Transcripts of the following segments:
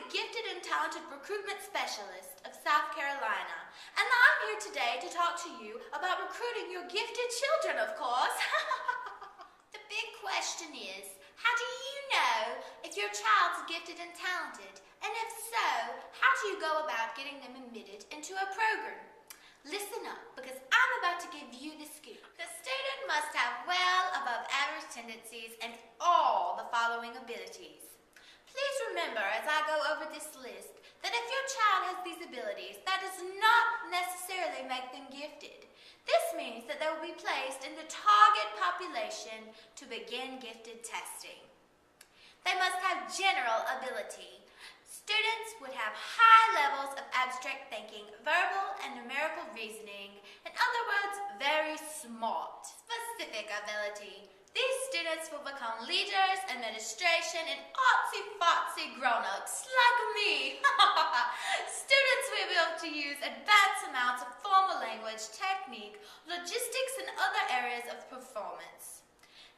the gifted and talented recruitment specialist of South Carolina, and I'm here today to talk to you about recruiting your gifted children, of course. The big question is, how do you know if your child's gifted and talented? And if so, how do you go about getting them admitted into a program? Listen up, because I'm about to give you the scoop. The student must have well above average tendencies and all the following abilities. Please remember as I go over this list that if your child has these abilities, that does not necessarily make them gifted. This means that they will be placed in the target population to begin gifted testing. They must have general ability. Students would have high levels of abstract thinking, verbal and numerical reasoning, in other words, very smart. Specific ability. These students will become leaders, administration, and artsy-fartsy grown-ups like me. Students will be able to use advanced amounts of formal language, technique, logistics, and other areas of performance.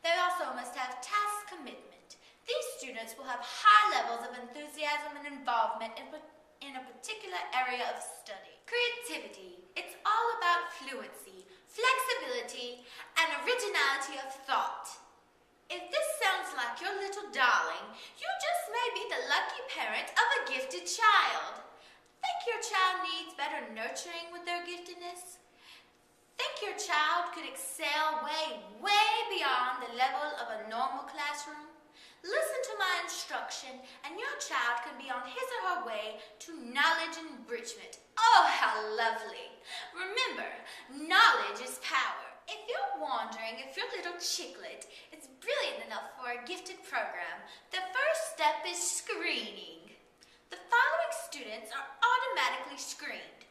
They also must have task commitment. These students will have high levels of enthusiasm and involvement in a particular area of study. Creativity. It's all about fluency, flexibility, and originality of thought. If this sounds like your little darling, you just may be the lucky parent of a gifted child. Think your child needs better nurturing with their giftedness? Think your child could excel way beyond the level of a normal classroom? Listen to my instruction, and your child can be on his or her way to knowledge enrichment. Oh, how lovely! Remember, knowledge is power. If you're wondering if your little chicklet is brilliant enough for a gifted program, the first step is screening. The following students are automatically screened.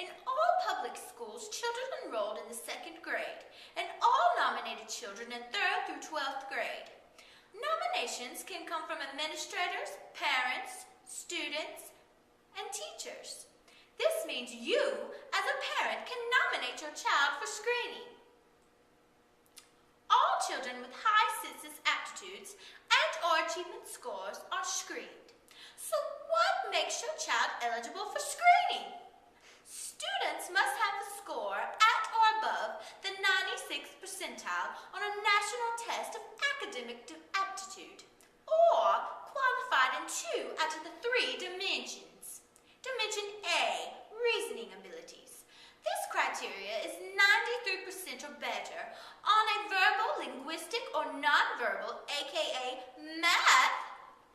In all public schools, children enrolled in the 2nd grade, and all nominated children in 3rd through 12th grade. Nominations can come from administrators, parents, students, and teachers. This means you, as a parent, can nominate your child for screening. All children with high census aptitudes and/or achievement scores are screened. So what makes your child eligible for screening? Students must have a score at or above the 96th percentile on a national test of academic aptitude, or qualified in 2 out of the 3 dimensions. Dimension A, reasoning abilities. This criteria is 93% or better on a verbal, linguistic, or nonverbal, aka math,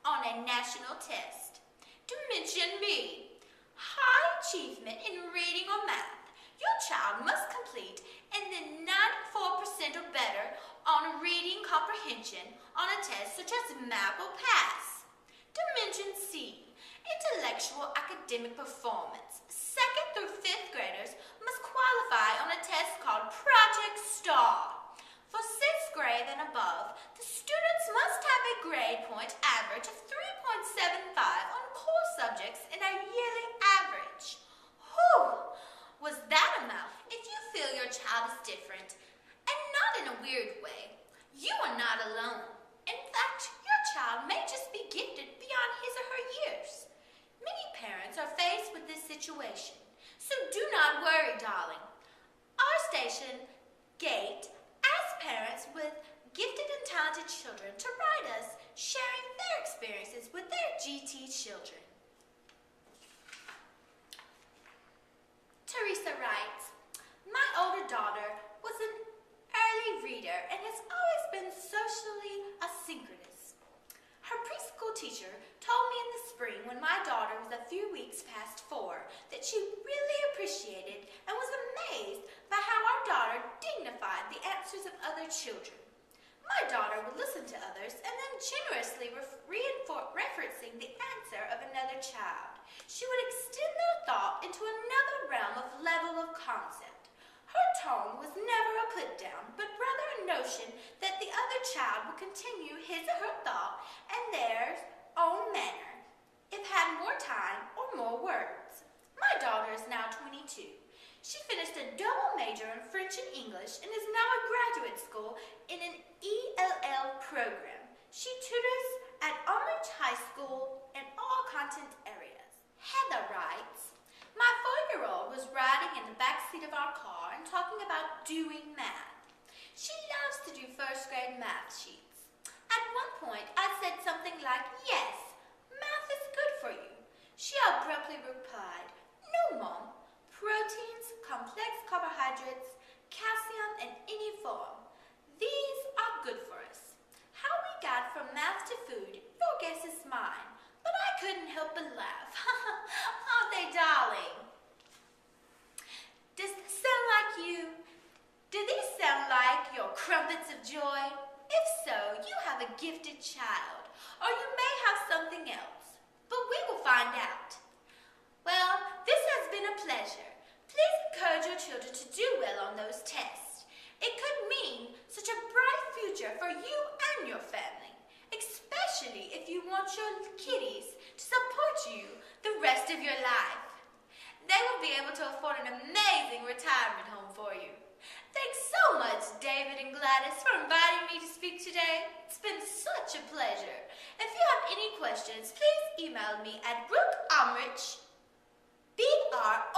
on a national test. Dimension B, high achievement in reading or math. Your child must complete in the 94% or better on reading comprehension on a test such as MAP or PASS. Dimension C, intellectual academic performance. 2nd through 5th graders must qualify on a test called Project STAR. For 6th grade and above, the students must have a grade point average of 3.75 on core subjects in a yearly average. Whew! Was that a mouthful? If you feel your child is different, and not in a weird way, you are not alone. In fact, your child may just be gifted beyond his or her years. Many parents are faced with this situation, so do not worry, darling. Our station, Gate, asks parents with gifted and talented children to write us, sharing their experiences with their GT children. Teresa writes, my older daughter was an early reader and has always been socially asynchronous. Her preschool teacher told me in the spring when my daughter was a few weeks past 4 that she really appreciated and was amazed by how our daughter dignified the answers of other children. My daughter would listen to others and then generously referencing the answer of another child. She would extend their thought into another realm of level of concept. Her tone was never a put-down, but rather a notion that the other child would continue his or her thought in their own manner, if had more time or more words. My daughter is now 22. She finished a double major in French and English and is now at graduate school in an ELL program. She tutors at Hamrick High School in all content was riding in the back seat of our car and talking about doing math. She loves to do first-grade math sheets. At one point, I said something like, "Yes, math is good for you." She abruptly replied, "No, Mom. Proteins, complex carbohydrates, calcium in any form. These are good for us." How we got from math to food, your guess is mine. But I couldn't help but laugh. Aren't they darling? Does this sound like you? Do these sound like your crumpets of joy? If so, you have a gifted child, or you may have something else. But we will find out. Well, this has been a pleasure. Please encourage your children to do well on those tests. It could mean such a bright future for you and your family, especially if you want your kiddies to support you the rest of your life. They will be able to afford an amazing retirement home for you. Thanks so much, David and Gladys, for inviting me to speak today. It's been such a pleasure. If you have any questions, please email me at Brooke Hamrick, BROOKE